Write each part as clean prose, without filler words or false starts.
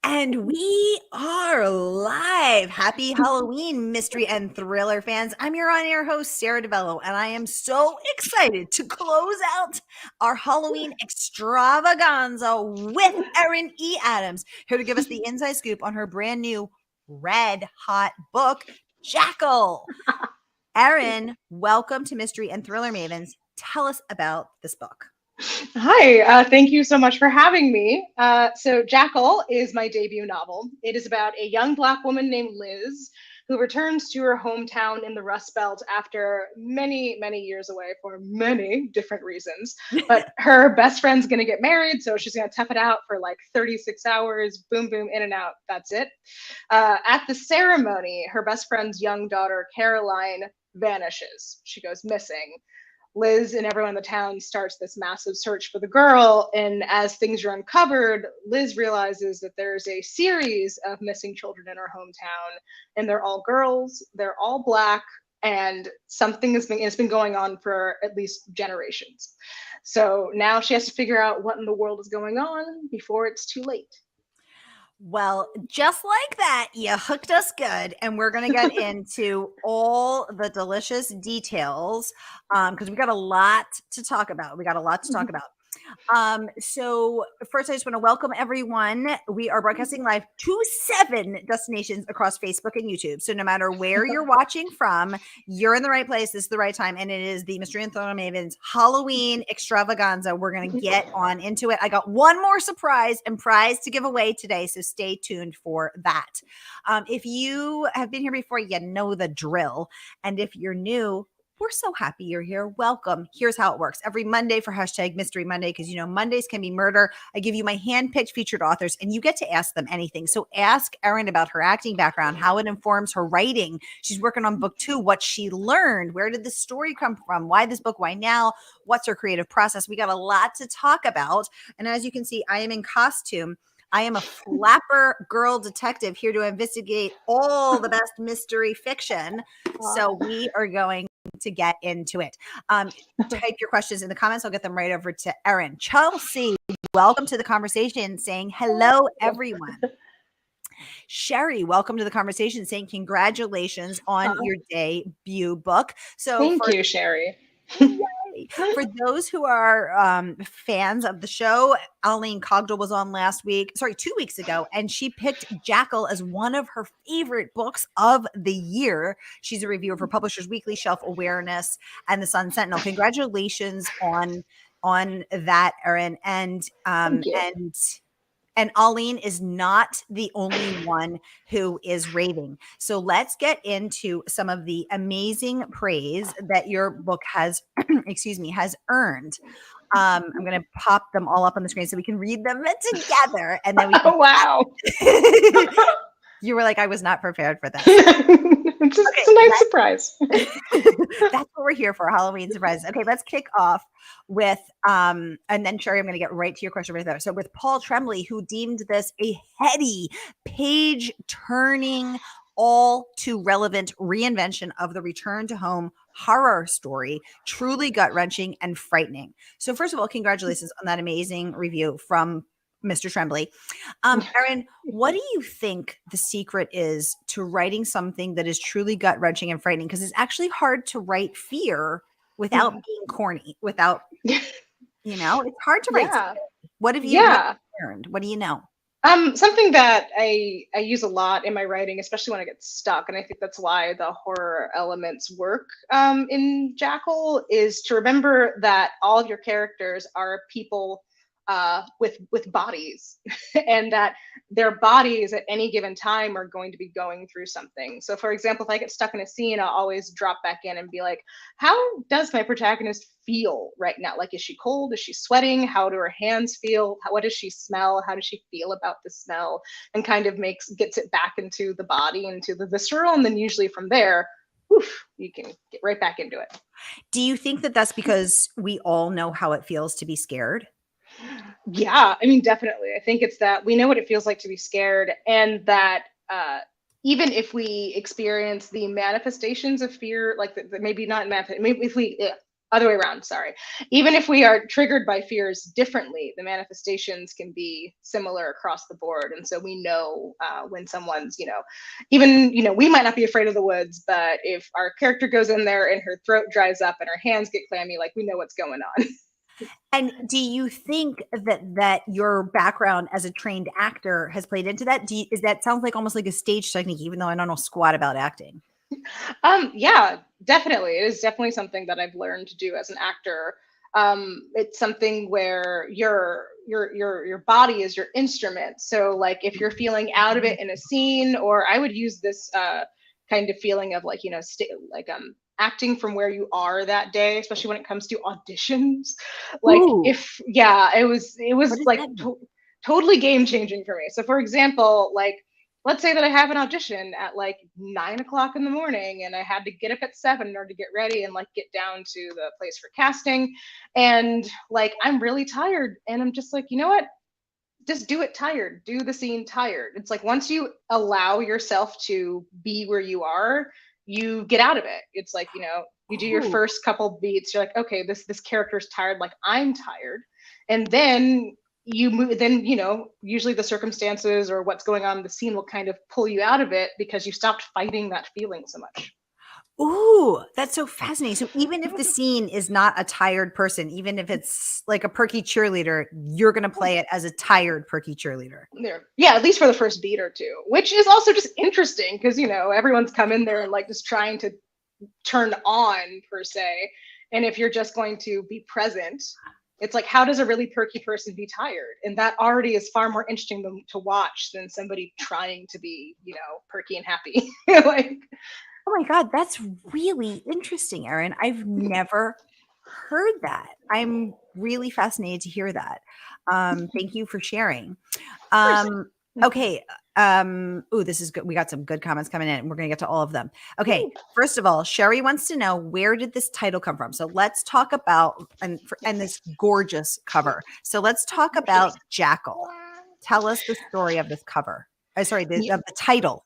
And we are live. Happy Halloween, Mystery and Thriller fans. I'm your on-air host, Sara DiVello, and I am so excited to close out our Halloween extravaganza with Erin E. Adams, here to give us the inside scoop on her brand new red hot book, Jackal. Erin, welcome to Mystery and Thriller Mavens. Tell us about this book. Hi, thank you so much for having me. So Jackal is my debut novel. It is about a young Black woman named Liz who returns to her hometown in the Rust Belt after many, many years away for many different reasons. But her best friend's going to get married, so she's going to tough it out for like 36 hours, boom, boom, in and out, that's it. At the ceremony, her best friend's young daughter, Caroline, vanishes. She goes missing. Liz and everyone in the town starts this massive search for the girl, and as things are uncovered, Liz realizes that there's a series of missing children in her hometown, and they're all girls, they're all Black, and something has been going on for at least generations. So now she has to figure out what in the world is going on before it's too late. Well, just like that, you hooked us good, and we're going to get into all the delicious details because we got a lot to talk about. So first, I just want to welcome everyone. We are broadcasting live to 7 destinations across Facebook and YouTube. So no matter where you're watching from, you're in the right place. This is the right time. And it is the Mystery and Thriller Mavens Halloween extravaganza. We're going to get on into it. I got one more surprise and prize to give away today. So stay tuned for that. If you have been here before, you know the drill. And if you're new, we're so happy you're here. Welcome. Here's how it works. Every Monday for hashtag Mystery Monday, because you know Mondays can be murder, I give you my hand-picked featured authors, and you get to ask them anything. So ask Erin about her acting background, how it informs her writing. She's working on book 2, what she learned, where did the story come from, why this book, why now, what's her creative process. We got a lot to talk about. And as you can see, I am in costume. I am a flapper girl detective here to investigate all the best mystery fiction. So we are going to get into it. Type your questions in the comments. I'll get them right over to Erin. Chelsea, welcome to the conversation, saying hello, everyone. Sherry, welcome to the conversation, saying congratulations on your debut book. So Thank you, Sherry. For those who are fans of the show, Aline Cogdell was on 2 weeks ago, and she picked Jackal as one of her favorite books of the year. She's a reviewer for Publishers Weekly, Shelf Awareness, and the Sun Sentinel. Congratulations on that, Erin. And Aline is not the only one who is raving. So let's get into some of the amazing praise that your book has, has earned. I'm going to pop them all up on the screen so we can read them together. And then we can wow. You were like, I was not prepared for that. It's a nice surprise. That's what we're here for, Halloween surprises. Okay, let's kick off with, and then Sherry, I'm going to get right to your question right there. So with Paul Tremblay, who deemed this a heady, page-turning, all too relevant reinvention of the return to home horror story, truly gut-wrenching and frightening. So first of all, congratulations on that amazing review from Mr. Tremblay. Erin, what do you think the secret is to writing something that is truly gut-wrenching and frightening? Because it's actually hard to write fear without being corny, without, it's hard to write. Yeah. What have you learned? What do you know? Something that I use a lot in my writing, especially when I get stuck, and I think that's why the horror elements work in Jackal, is to remember that all of your characters are people with bodies, and that their bodies at any given time are going to be going through something. So for example, if I get stuck in a scene, I'll always drop back in and be like, how does my protagonist feel right now? Like, is she cold? Is she sweating? How do her hands feel? What does she smell? How does she feel about the smell? And kind of gets it back into the body, into the visceral, and then usually from there, you can get right back into it. Do you think that that's because we all know how it feels to be scared? Yeah, I mean, definitely. I think it's that we know what it feels like to be scared, and that even if we experience the manifestations of fear, like maybe not maybe if we other way around, sorry. Even if we are triggered by fears differently, the manifestations can be similar across the board. And so we know when someone's, even, we might not be afraid of the woods, but if our character goes in there and her throat dries up and her hands get clammy, like, we know what's going on. And do you think that your background as a trained actor has played into that? Is that sounds like almost like a stage technique, even though I don't know squat about acting? Yeah, definitely. It is definitely something that I've learned to do as an actor. It's something where your body is your instrument. So like if you're feeling out of it in a scene, or I would use this kind of feeling of like, acting from where you are that day, especially when it comes to auditions. Like Ooh. it was like totally game changing for me. So for example, like, let's say that I have an audition at like 9 o'clock in the morning and I had to get up at 7 in order to get ready and like get down to the place for casting. And like, I'm really tired. And I'm just like, you know what? Just do it tired. Do the scene tired. It's like once you allow yourself to be where you are, you get out of it. It's like, you do your first couple beats. You're like, okay, this character's tired. Like I'm tired. And then you move, then usually the circumstances or what's going on in the scene will kind of pull you out of it because you stopped fighting that feeling so much. Ooh, that's so fascinating. So even if the scene is not a tired person, even if it's like a perky cheerleader, you're going to play it as a tired perky cheerleader. Yeah, at least for the first beat or two, which is also just interesting because everyone's come in there and like just trying to turn on per se. And if you're just going to be present, it's like, how does a really perky person be tired? And that already is far more interesting to watch than somebody trying to be, perky and happy. Like, oh my God, that's really interesting, Erin. I've never heard that. I'm really fascinated to hear that. Thank you for sharing. Okay. This is good. We got some good comments coming in and we're going to get to all of them. Okay. First of all, Sherry wants to know, where did this title come from? So let's talk about, and this gorgeous cover. So let's talk about Jackal. Tell us the story of this cover. Of the title.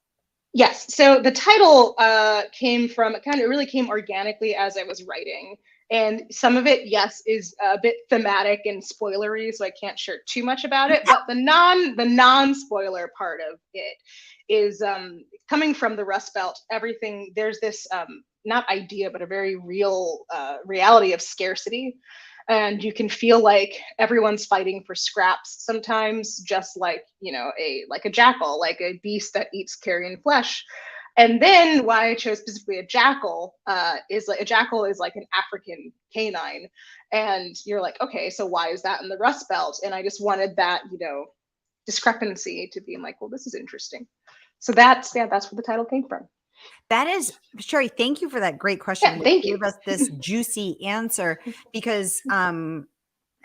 Yes. So the title really came organically as I was writing. And some of it, yes, is a bit thematic and spoilery, so I can't share too much about it. But the non-spoiler part of it is coming from the Rust Belt. Everything, there's this not idea, but a very real reality of scarcity. And you can feel like everyone's fighting for scraps sometimes, just like, a jackal, like a beast that eats carrion flesh. And then why I chose specifically a jackal is like an African canine. And you're like, okay, so why is that in the Rust Belt? And I just wanted that, discrepancy to be like, well, this is interesting. So that's where the title came from. That is, Sherry, thank you for that great question. Yeah, thank you. Gave us this juicy answer because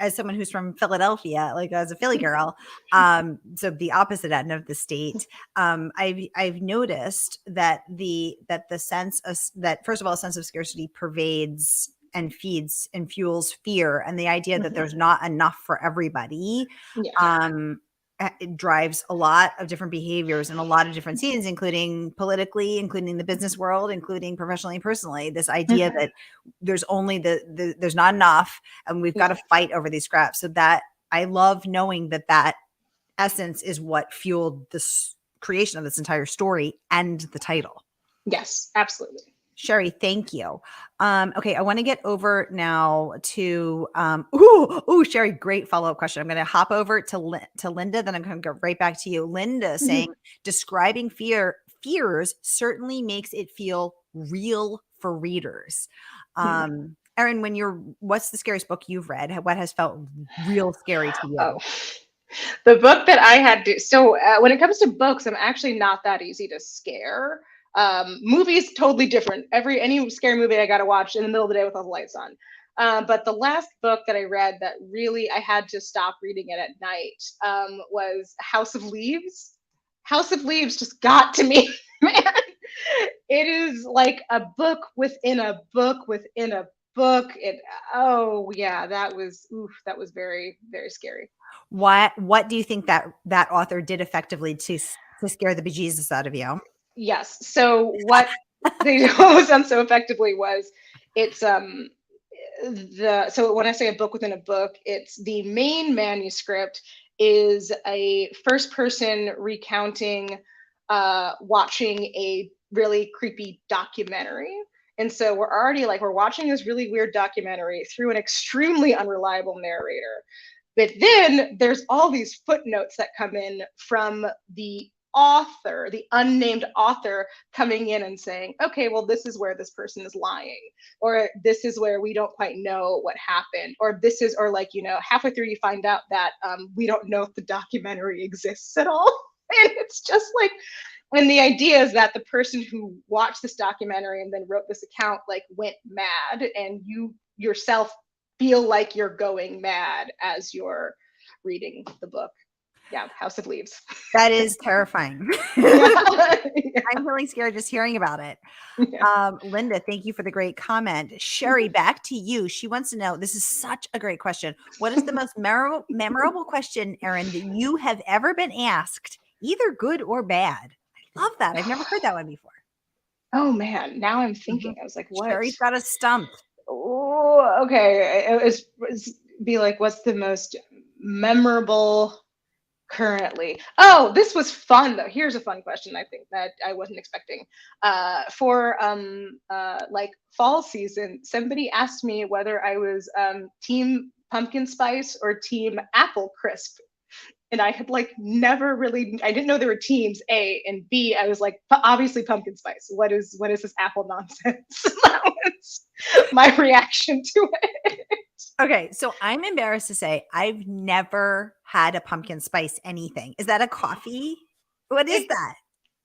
as someone who's from Philadelphia, like as a Philly girl, so the opposite end of the state, I've noticed that the sense of that, first of all, a sense of scarcity pervades and feeds and fuels fear, and the idea that there's not enough for everybody. It drives a lot of different behaviors in a lot of different scenes, including politically, including the business world, including professionally and personally. This idea that there's only there's not enough and we've got to fight over these scraps. So that I love knowing that essence is what fueled this creation of this entire story and the title. Yes, absolutely. Sherry, thank you. Okay, I want to get over now to Sherry, great follow-up question. I'm going to hop over to Linda, then I'm going to go right back to you. Linda saying, describing fears certainly makes it feel real for readers. Erin, what's the scariest book you've read? What has felt real scary to you? The book that I had to, so when it comes to books, I'm actually not that easy to scare. Movies, totally different. Any scary movie I got to watch in the middle of the day with all the lights on. But the last book that I read that really I had to stop reading it at night was House of Leaves. House of Leaves just got to me, man. It is like a book within a book within a book. That was very, very scary. What do you think that author did effectively to scare the bejesus out of you? Yes. So what they was done so effectively was it's so when I say a book within a book, it's the main manuscript is a first person recounting watching a really creepy documentary. And so we're watching this really weird documentary through an extremely unreliable narrator. But then there's all these footnotes that come in from the author, the unnamed author, coming in and saying, okay, well, this is where this person is lying, or this is where we don't quite know what happened, or this is, or like, halfway through you find out that we don't know if the documentary exists at all. And it's just like, and the idea is that the person who watched this documentary and then wrote this account like went mad, and you yourself feel like you're going mad as you're reading the book. Yeah, House of Leaves. That is terrifying. I'm really scared just hearing about it. Yeah. Linda, thank you for the great comment. Sherry, back to you. She wants to know, this is such a great question. What is the most memorable question, Erin, that you have ever been asked, either good or bad? I love that. I've never heard that one before. Oh man, now I'm thinking. I was like, what? Sherry's got us stumped. Oh, okay. It was be like, what's the most memorable currently? Oh, this was fun though. Here's a fun question I think that I wasn't expecting. For like fall season, somebody asked me whether I was team pumpkin spice or team apple crisp. And I had like never really, I didn't know there were teams, A, and B, I was like, obviously pumpkin spice. What is this apple nonsense? That was my reaction to it. Okay, so I'm embarrassed to say I've never had a pumpkin spice anything. Is that a coffee? What is that?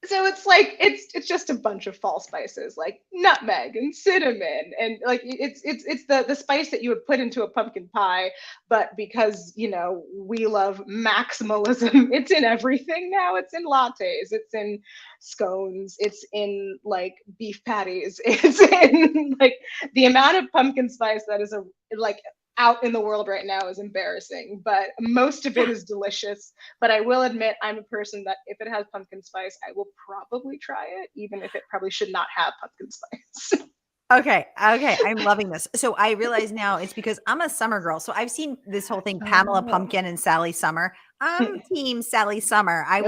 So it's like it's just a bunch of fall spices like nutmeg and cinnamon, and like it's the spice that you would put into a pumpkin pie, but because we love maximalism, it's in everything now. It's in lattes, it's in scones, it's in like beef patties, it's in like the amount of pumpkin spice that is out in the world right now is embarrassing, but most of it is delicious. But I will admit, I'm a person that if it has pumpkin spice, I will probably try it, even if it probably should not have pumpkin spice. Okay. I'm loving this. So I realize now it's because I'm a summer girl. So I've seen this whole thing, Pamela Pumpkin and Sally Summer. I'm team Sally Summer. I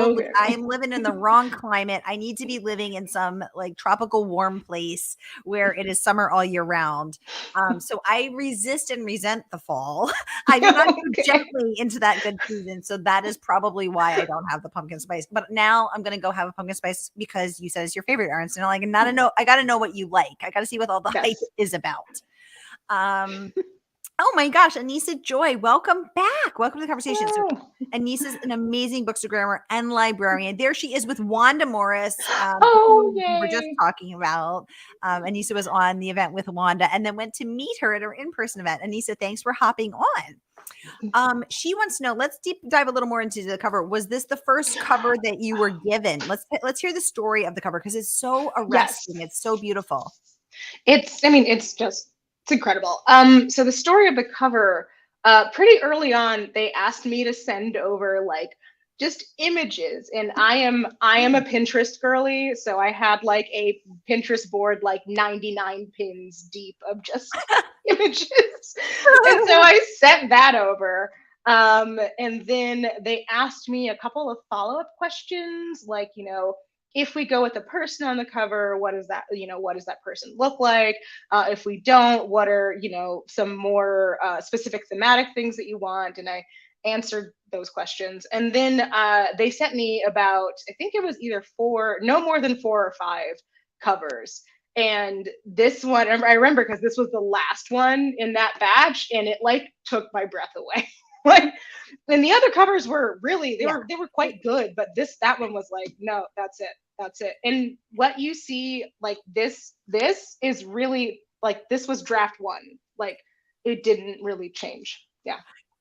am living in the wrong climate. I need to be living in some like tropical warm place where it is summer all year round. So I resist and resent the fall. I do not go gently into that good season. So that is probably why I don't have the pumpkin spice. But now I'm going to go have a pumpkin spice because you said it's your favorite, Erin. So I got to know what you like. I got to see what all the hype is about. Oh my gosh, Anissa Joy, welcome back. Welcome to the conversation. So Anissa's an amazing bookstagrammer and librarian. There she is with Wanda Morris. We were just talking about. Anissa was on the event with Wanda and then went to meet her at her in-person event. Anissa, thanks for hopping on. She wants to know, let's deep dive a little more into the cover. Was this the first cover that you were given? Let's hear the story of the cover because it's so arresting. Yes. It's so beautiful. It's incredible. So the story of the cover, pretty early on, they asked me to send over like just images, and I am a Pinterest girly, so I had like a Pinterest board like 99 pins deep of just images, and so I sent that over. And then they asked me a couple of follow-up questions, like if we go with the person on the cover, what does that person look like? If we don't, what are, some more specific thematic things that you want? And I answered those questions. And then they sent me about, I think it was either no more than 4 or 5 covers. And this one, I remember because this was the last one in that batch, and it like took my breath away. Like, and the other covers were really, they were quite good, but that one was like, no, that's it. And what you see, like this is really like, this was draft 1. Like it didn't really change. Yeah.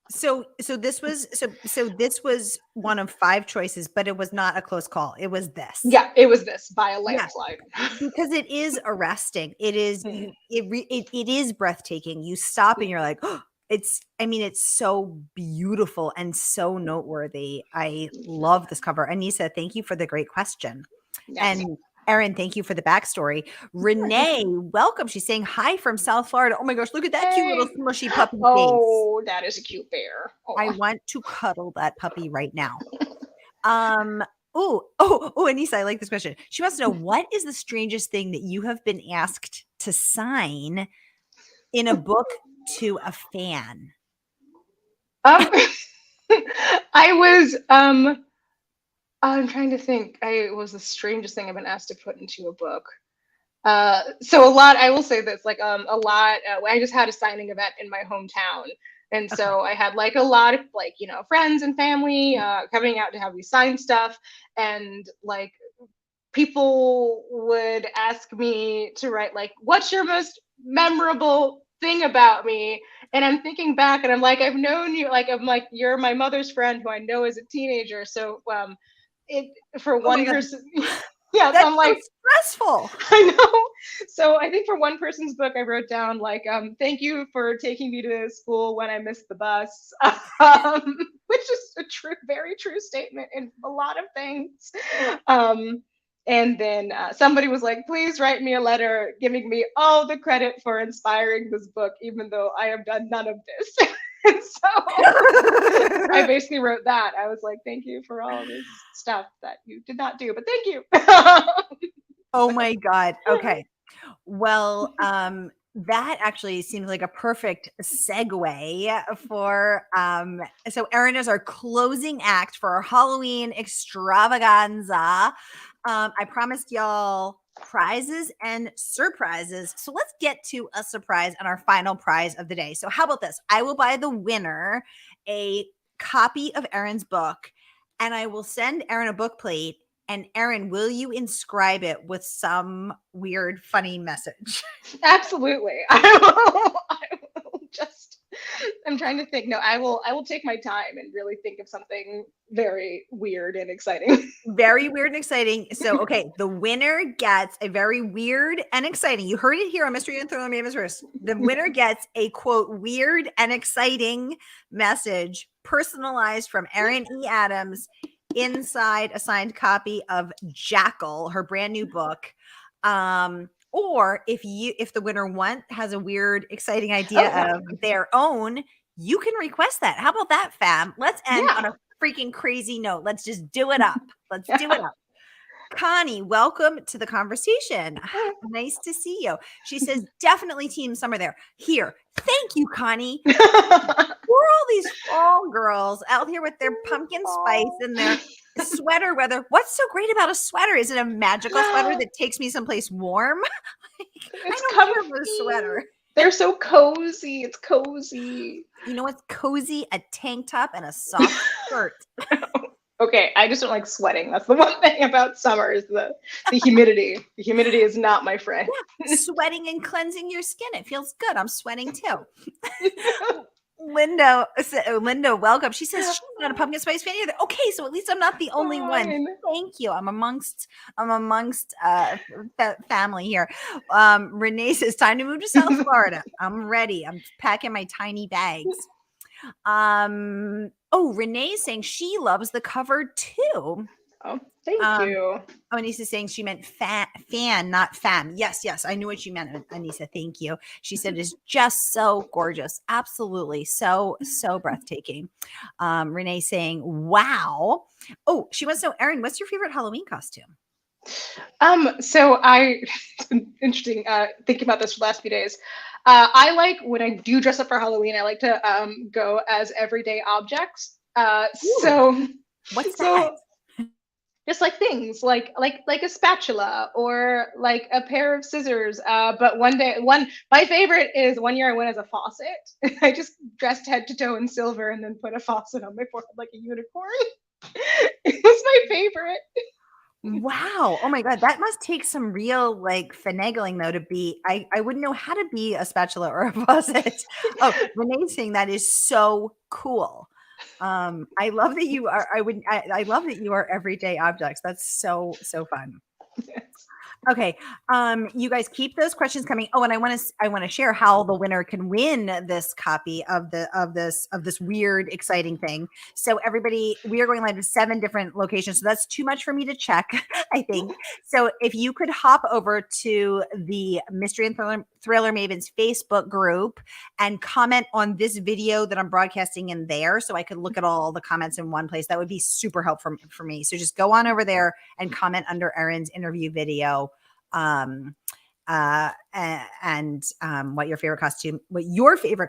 So this was one of 5 choices, but it was not a close call. It was this. Yeah, it was this by a landslide. Because it is arresting. It is it is breathtaking. You stop and you're like, oh, it's so beautiful and so noteworthy. I love this cover. Anissa, thank you for the great question. Yes. And Erin, thank you for the backstory. Renee, welcome. She's saying hi from South Florida. Oh my gosh, look at that cute little smushy puppy face. Oh, that is a cute bear. Oh. I want to cuddle that puppy right now. Oh, Anissa, I like this question. She wants to know, what is the strangest thing that you have been asked to sign in a book to a fan? I was I'm trying to think. It was the strangest thing I've been asked to put into a book. So a lot, I will say this, like a lot, I just had a signing event in my hometown. And so I had like a lot of like, you know, friends and family coming out to have me sign stuff. And like people would ask me to write like, what's your most memorable thing about me? And I'm thinking back and I'm like, I've known you, like I'm like, you're my mother's friend who I know as a teenager. So it for one person. Yeah, that's so I'm like so stressful. I know. So I think for one person's book, I wrote down like, "Thank you for taking me to school when I missed the bus," which is a true, very true statement in a lot of things. And then somebody was like, "Please write me a letter giving me all the credit for inspiring this book, even though I have done none of this." And so I basically wrote that. I was like, "Thank you for all this stuff that you did not do, but thank you." Oh my God. Okay. Well, that actually seems like a perfect segue for so Erin is our closing act for our Halloween extravaganza. I promised y'all prizes and surprises. So let's get to a surprise and our final prize of the day. So how about this? I will buy the winner a copy of Erin's book, and I will send Erin a book plate. And Erin, will you inscribe it with some weird, funny message? Absolutely. I will just, I'm trying to think. No, I will take my time and really think of something very weird and exciting. Very weird and exciting. So, okay, the winner gets a very weird and exciting. You heard it here on Mystery and Thriller Mavens first. The winner gets a quote, weird and exciting message personalized from Erin E. Adams inside a signed copy of Jackal, her brand new book. Or if the winner has a weird, exciting idea of their own, you can request that. How about that, fam? Let's end on a freaking crazy note. Let's just do it up. Let's do it up. Connie, welcome to the conversation. Nice to see you. She says, definitely Team Summer there. Here. Thank you, Connie. We're all these fall girls out here with their pumpkin spice and their sweater weather. What's so great about a sweater? Is it a magical sweater that takes me someplace warm? It's I don't care for a sweater. They're so cozy. It's cozy. You know what's cozy? A tank top and a soft skirt. Okay, I just don't like sweating. That's the one thing about summer is the humidity. The humidity is not my friend. Yeah, sweating and cleansing your skin. It feels good. I'm sweating too. Linda, welcome. She says she's not a pumpkin spice fan either. Okay, so at least I'm not the only one. Thank you. I'm amongst family here. Renee says time to move to South Florida. I'm ready. I'm packing my tiny bags. Renee's saying she loves the cover too. Oh, thank you. Anissa saying she meant fan, not fam. Yes, I knew what you meant, Anissa. Thank you. She said it's just so gorgeous. Absolutely. So breathtaking. Renee saying, wow. Oh, she wants to know, Erin, what's your favorite Halloween costume? So it's been interesting thinking about this for the last few days. I like when I do dress up for Halloween, I like to go as everyday objects. So what's that? Just like things like a spatula or like a pair of scissors. But my favorite is one year I went as a faucet. I just dressed head to toe in silver and then put a faucet on my forehead like a unicorn. It was my favorite. Wow. Oh my God. That must take some real like finagling though to be. I wouldn't know how to be a spatula or a faucet. Oh, Renee's saying that is so cool. I love that you are. I love that you are everyday objects. That's so fun. Yes. Okay. You guys keep those questions coming. Oh, and I want to share how the winner can win this copy of this weird, exciting thing. So everybody, we are going live to 7 different locations. So that's too much for me to check, I think. So if you could hop over to the Mystery and Thriller Mavens Facebook group and comment on this video that I'm broadcasting in there, so I could look at all the comments in one place, that would be super helpful for me. So just go on over there and comment under Erin's interview video, and what your favorite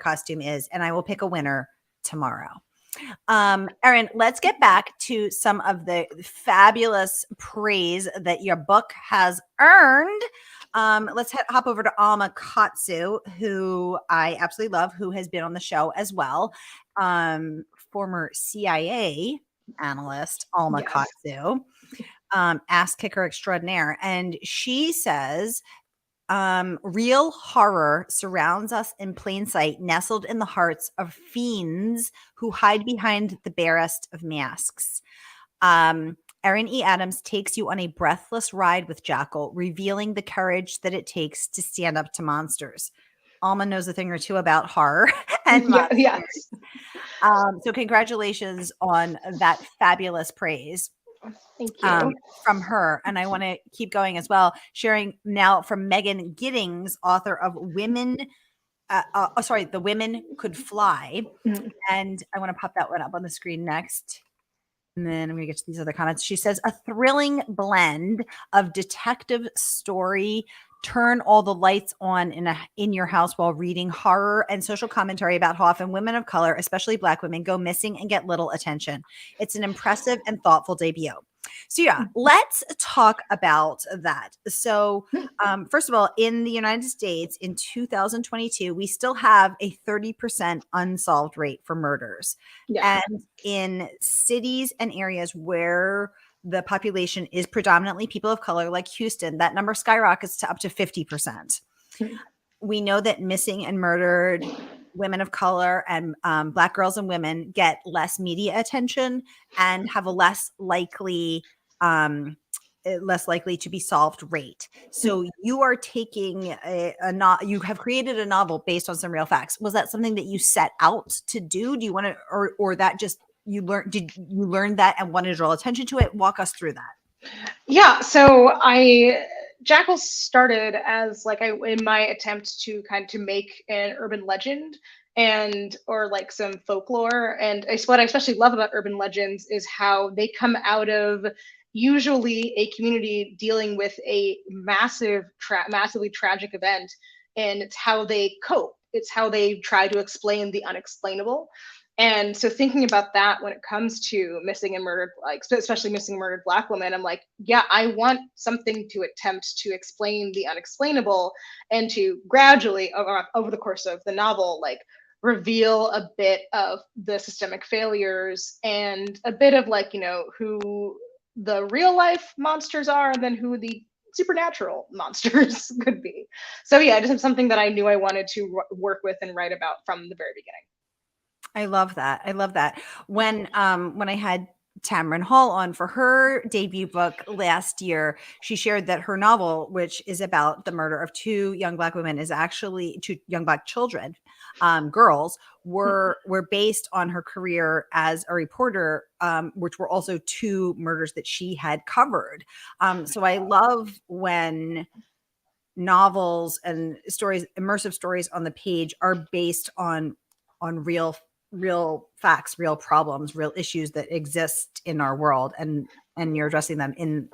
costume is, and I will pick a winner tomorrow. Erin, let's get back to some of the fabulous praise that your book has earned. Let's hop over to Alma Katsu, who I absolutely love, who has been on the show as well. Former CIA analyst Alma Katsu. Ass kicker extraordinaire. And she says, real horror surrounds us in plain sight, nestled in the hearts of fiends who hide behind the barest of masks. Erin E. Adams takes you on a breathless ride with Jackal, revealing the courage that it takes to stand up to monsters. Alma knows a thing or two about horror and monsters. Yes. So congratulations on that fabulous praise. Thank you. From her. And I want to keep going as well, sharing now from Megan Giddings, author of The Women Could Fly. Mm-hmm. And I want to pop that one up on the screen next. And then I'm going to get to these other comments. She says, a thrilling blend of detective story, turn all the lights on in your house while reading, horror and social commentary about how often women of color, especially Black women, go missing and get little attention. It's an impressive and thoughtful debut. So yeah, let's talk about that. So first of all, in the United States in 2022, we still have a 30% unsolved rate for murders. Yeah. And in cities and areas where the population is predominantly people of color, like Houston, that number skyrockets to up to 50%. We know that missing and murdered women of color and Black girls and women get less media attention and have a less likely to be solved rate. So you are taking you have created a novel based on some real facts. Was that something that you set out to do? Do you want to, or that just did you learn that and wanted to draw attention to it? Walk us through that. Yeah. So Jackal started as in my attempt to make an urban legend or like some folklore. And what I especially love about urban legends is how they come out of usually a community dealing with a massively tragic event, and it's how they cope. It's how they try to explain the unexplainable. And so thinking about that when it comes to missing and murdered, especially missing and murdered Black women, I'm like, yeah, I want something to attempt to explain the unexplainable and to gradually over the course of the novel, reveal a bit of the systemic failures and a bit of who the real life monsters are and then who the supernatural monsters could be. So yeah, just something that I knew I wanted to work with and write about from the very beginning. I love that. When I had Tamron Hall on for her debut book last year, she shared that her novel, which is about the murder of 2 young Black women, is actually 2 young Black children, girls, were based on her career as a reporter, which were also 2 murders that she had covered. So I love when novels and stories, immersive stories on the page, are based on real facts, real problems, real issues that exist in our world, and you're addressing them in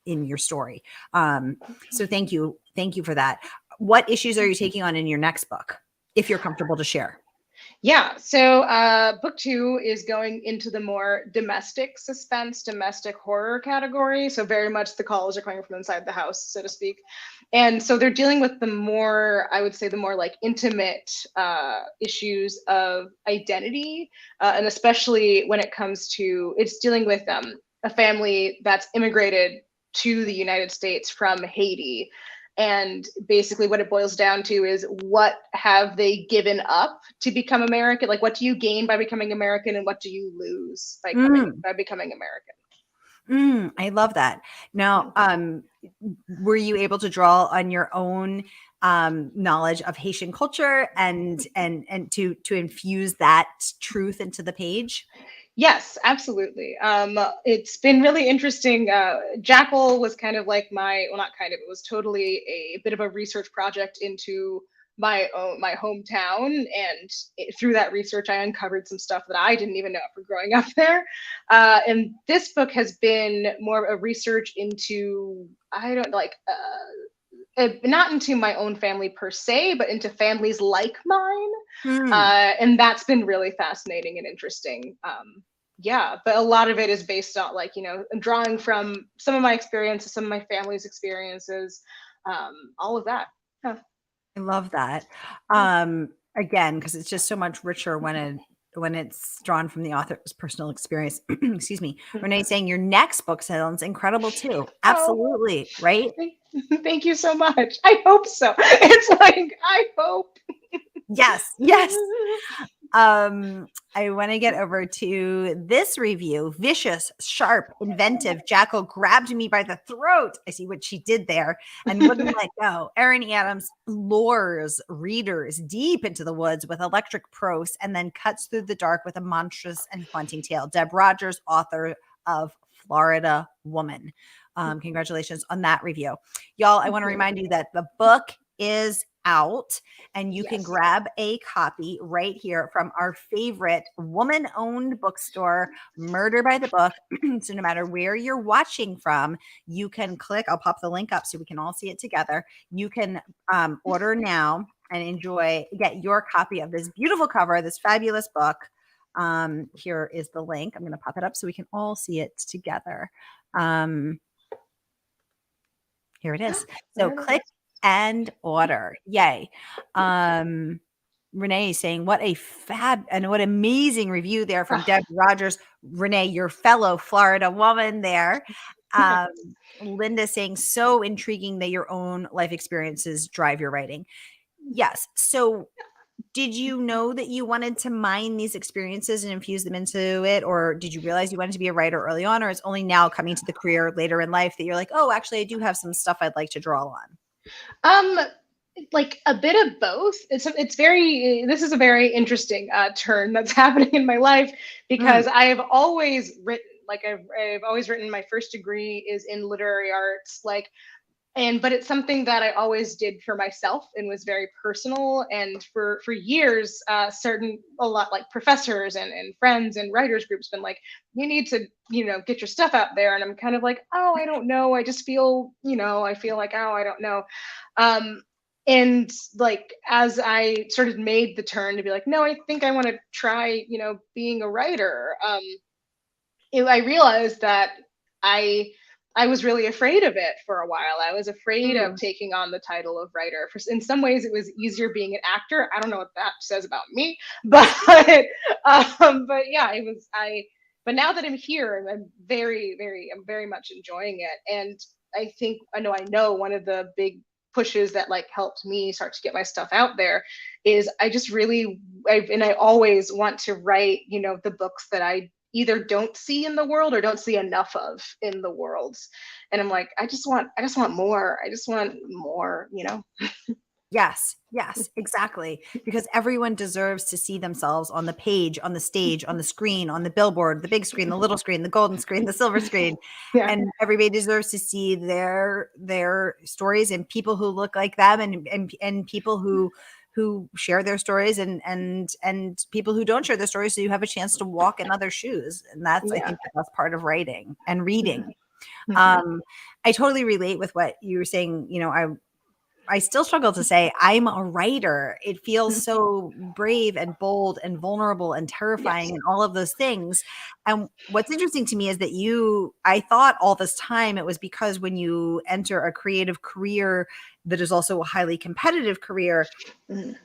your story. So thank you for that. What issues are you taking on in your next book, if you're comfortable to share? Yeah, so book 2 is going into the more domestic suspense, domestic horror category. So very much the calls are coming from inside the house, so to speak. And so they're dealing with the more, I would say, the more intimate issues of identity. And especially when it comes to, it's dealing with a family that's immigrated to the United States from Haiti. And basically what it boils down to is, what have they given up to become American? What do you gain by becoming American, and what do you lose by becoming American? I love that. Now, were you able to draw on your own knowledge of Haitian culture and to infuse that truth into the page? Yes, absolutely. It's been really interesting. Jackal was kind of like well, not kind of, it was totally a bit of a research project into my hometown, and through that research, I uncovered some stuff that I didn't even know for growing up there. And this book has been more of a research into, I don't like. Not into my own family per se, but into families like mine. Hmm. And that's been really fascinating and interesting. Yeah, but a lot of it is based on, like, drawing from some of my experiences, some of my family's experiences, all of that. Yeah. I love that. Again, because it's just so much richer when it's drawn from the author's personal experience. Excuse me. Renee saying your next book sounds incredible too. Oh, Absolutely, right? thank you so much. I hope so. It's like, I hope. Yes, yes. I want to get over to this review. Vicious, sharp, inventive. Jackal grabbed me by the throat. I see what she did there and wouldn't let go. Erin E. Adams lures readers deep into the woods with electric prose and then cuts through the dark with a monstrous and haunting tale. Deb Rogers, author of Florida Woman. Congratulations on that review. Y'all, I want to remind you that the book is out and you can grab a copy right here from our favorite woman-owned bookstore, Murder by the Book. So no matter where you're watching from, you can click. I'll pop the link up so we can all see it together. You can order now and get your copy of this beautiful cover, this fabulous book. Here is the link. I'm going to pop it up so we can all see it together. Here it is. So click and order. Yay. Renee saying, what a fab and what amazing review there from Deb Rogers. Renee, your fellow Florida woman there. Linda saying, so intriguing that your own life experiences drive your writing. Yes. So did you know that you wanted to mine these experiences and infuse them into it? Or did you realize you wanted to be a writer early on? Or it's only now coming to the career later in life that you're like, oh, actually, I do have some stuff I'd like to draw on? Like a bit of both. This is a very interesting turn that's happening in my life, because I've always written, like I've always written. My first degree is in literary arts, but it's something that I always did for myself and was very personal. And for years, a lot like professors and friends and writers groups been like, you need to, get your stuff out there. And I'm kind of like, oh, I don't know. I just feel, I feel like, oh, I don't know. And like, as I sort of made the turn to be like, no, I think I want to try, being a writer. I realized that I was really afraid of it for a while. I was afraid of taking on the title of writer. In some ways, it was easier being an actor. I don't know what that says about me, but yeah, it was. But now that I'm here, I'm very much enjoying it. And I know one of the big pushes that like helped me start to get my stuff out there is I always want to write, the books that I either don't see in the world or don't see enough of in the world. And I'm like, I just want more. I just want more, Yes, exactly. Because everyone deserves to see themselves on the page, on the stage, on the screen, on the billboard, the big screen, the little screen, the golden screen, the silver screen. Yeah. And everybody deserves to see their stories and people who look like them and people who share their stories and people who don't share their stories, so you have a chance to walk in other shoes. And that's I think that's part of writing and reading. I totally relate with what you were saying. I still struggle to say I'm a writer. It feels so brave and bold and vulnerable and terrifying and all of those things. And what's interesting to me is that I thought all this time it was because when you enter a creative career that is also a highly competitive career,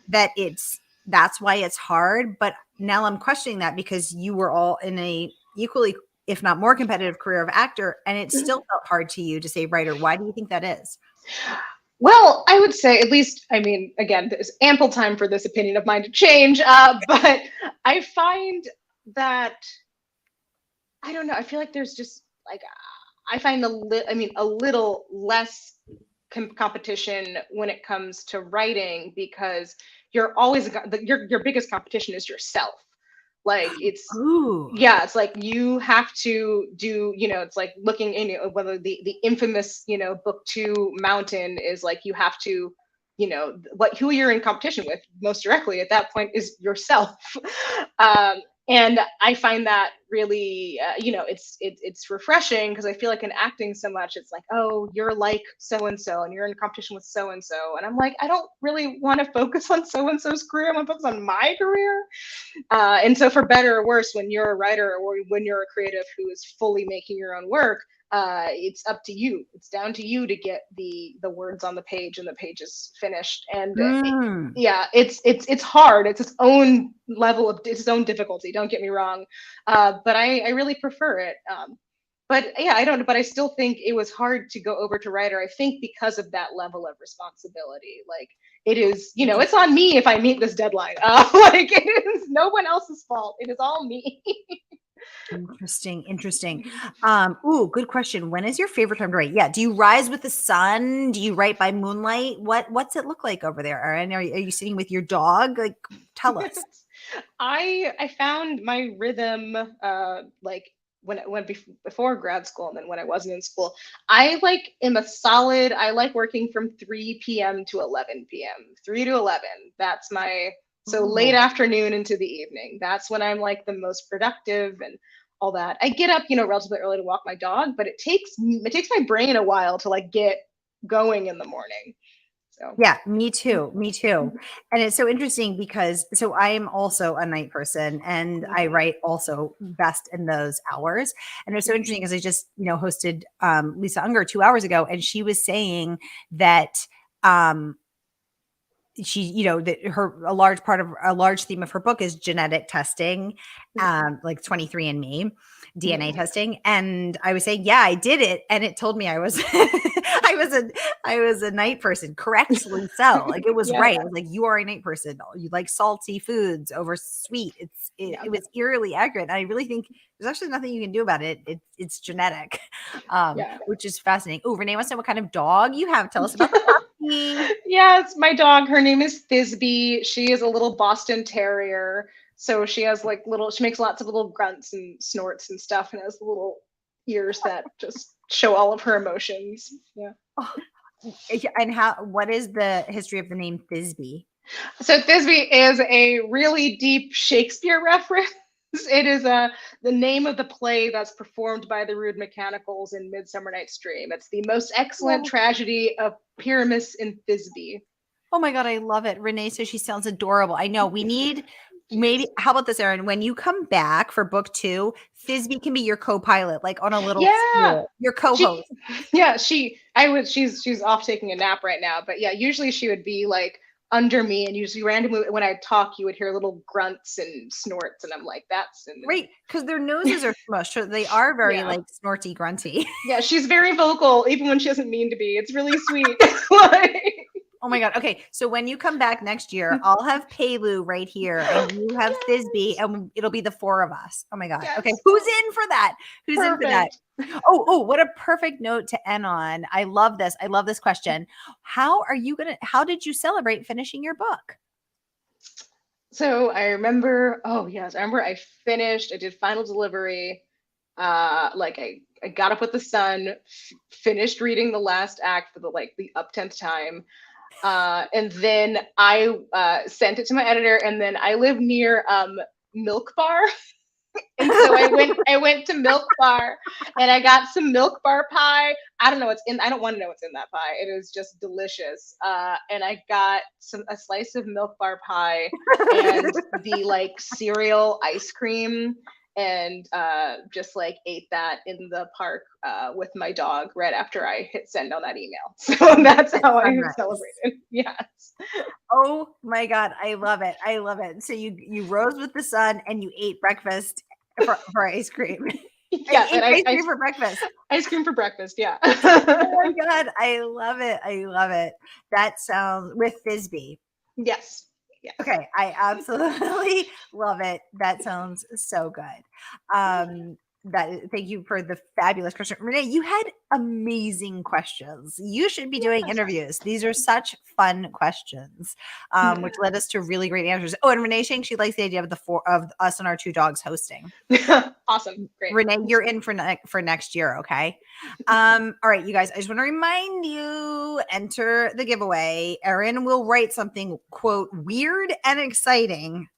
that's why it's hard. But now I'm questioning that because you were all in a equally, if not more competitive career of actor, and it still felt hard to you to say writer. Why do you think that is? Well, I would say, at least, I mean, again, there's ample time for this opinion of mine to change, but I find that, I don't know, I feel like there's just like, I find a little less competition when it comes to writing, because you're always your biggest competition is yourself. Like Ooh. it's like you have to do, it's like looking in, whether the infamous, book 2 mountain is like, you have to, who you're in competition with most directly at that point is yourself. And I find that really, it's refreshing, because I feel like in acting so much, it's like, oh, you're like so and so, and you're in competition with so and so, and I'm like, I don't really want to focus on so and so's career. I want to focus on my career. And so, for better or worse, when you're a writer or when you're a creative who is fully making your own work, it's up to you. It's down to you to get the words on the page and the pages finished. And it's hard. It's its own level of its own difficulty. Don't get me wrong, but I really prefer it. But yeah, I don't. But I still think it was hard to go over to writer. I think because of that level of responsibility. Like, it is, it's on me if I meet this deadline. Like, it is no one else's fault. It is all me. Interesting. Ooh, good question. When is your favorite time to write? Yeah. Do you rise with the sun? Do you write by moonlight? What's it look like over there, Erin? Are you sitting with your dog? Like, tell us. I found my rhythm, like when I went before grad school, and then when I wasn't in school. I like working from 3 p.m. to 11 p.m. 3 to 11. That's my late afternoon into the evening. That's when I'm like the most productive and all that. I get up, relatively early to walk my dog, but it takes my brain a while to like get going in the morning. So yeah, me too. And it's so interesting because I'm also a night person, and I write also best in those hours. And it's so interesting because I just, hosted Lisa Unger 2 hours ago, and she was saying that she, that a large theme of her book is genetic testing, like 23andMe DNA testing. And I was saying, yeah, I did it. And it told me I was, I was a night person, correctly so. Like, it was right. It was like, you are a night person. You like salty foods over sweet. It was eerily accurate. And I really think there's actually nothing you can do about it. It's genetic, which is fascinating. Oh, Renee wants to know what kind of dog you have. Tell us about the puppy. Yes, my dog. Her name is Thisbe. She is a little Boston Terrier. So she has she makes lots of little grunts and snorts and stuff, and has little ears that just show all of her emotions. Yeah. Oh, and what is the history of the name Thisbe? So Thisbe is a really deep Shakespeare reference. It is the name of the play that's performed by the Rude Mechanicals in Midsummer Night's Dream. It's the most excellent tragedy of Pyramus and Thisbe. Oh my God, I love it. Renee says she sounds adorable. I know. We need how about this, Erin? When you come back for book 2, Thisbe can be your co-pilot, like on a little school, your co-host. She's off taking a nap right now, but yeah, usually she would be like under me, and usually randomly when I talk, you would hear little grunts and snorts, and I'm like, that's right, because their noses are smushed, so they are very like snorty, grunty. Yeah, she's very vocal, even when she doesn't mean to be. It's really sweet. Like, oh my God. Okay. So when you come back next year, I'll have Pelu right here, and you have Thisbe, and it'll be the 4 of us. Oh my God. Yes. Okay. Who's in for that? Who's in for that? Oh, what a perfect note to end on. I love this. I love this question. How did you celebrate finishing your book? So I remember, I finished, I did final delivery. I got up with the sun, finished reading the last act for the up 10th time. And then I sent it to my editor, and then I live near Milk Bar. And so I went to Milk Bar, and I got some Milk Bar pie. I don't want to know what's in that pie. It is just delicious. And I got a slice of Milk Bar pie and the cereal ice cream, and just ate that in the park with my dog right after I hit send on that email. So that's how I celebrated. Yes. Oh my God, I love it. I love it. So you rose with the sun, and you ate breakfast for ice cream. Yeah, ice cream for breakfast. Ice cream for breakfast. Yeah. Oh my God, I love it. I love it. That sounds with Thisbe. Yes. Yes. Okay, I absolutely love it. That sounds so good. Thank you for the fabulous question. Renee, you had amazing questions. You should be doing interviews. These are such fun questions, which led us to really great answers. Oh, and Renee saying she likes the idea of the four of us and our two dogs hosting. Awesome. Great. Renee, you're in for next year. Okay. All right, you guys, I just want to remind you, enter the giveaway. Erin will write something, quote, weird and exciting.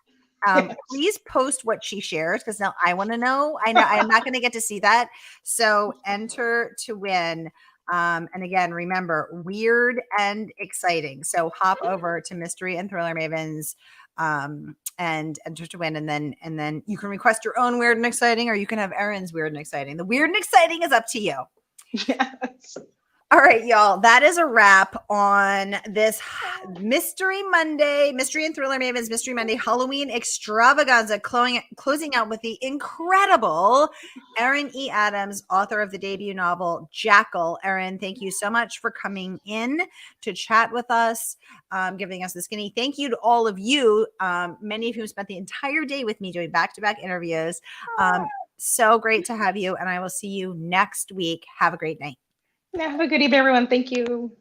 Please post what she shares, because now I want to know. I know I'm not going to get to see that. So enter to win. And again, remember, weird and exciting. So hop over to Mystery and Thriller Mavens and enter to win. And then you can request your own weird and exciting, or you can have Erin's weird and exciting. The weird and exciting is up to you. Yes. All right, y'all. That is a wrap on this Mystery Monday, Mystery and Thriller Mavens, Mystery Monday Halloween Extravaganza, closing out with the incredible Erin E. Adams, author of the debut novel Jackal. Erin, thank you so much for coming in to chat with us, giving us the skinny. Thank you to all of you, many of whom spent the entire day with me doing back-to-back interviews. So great to have you, and I will see you next week. Have a great night. Yeah, have a good evening, everyone. Thank you.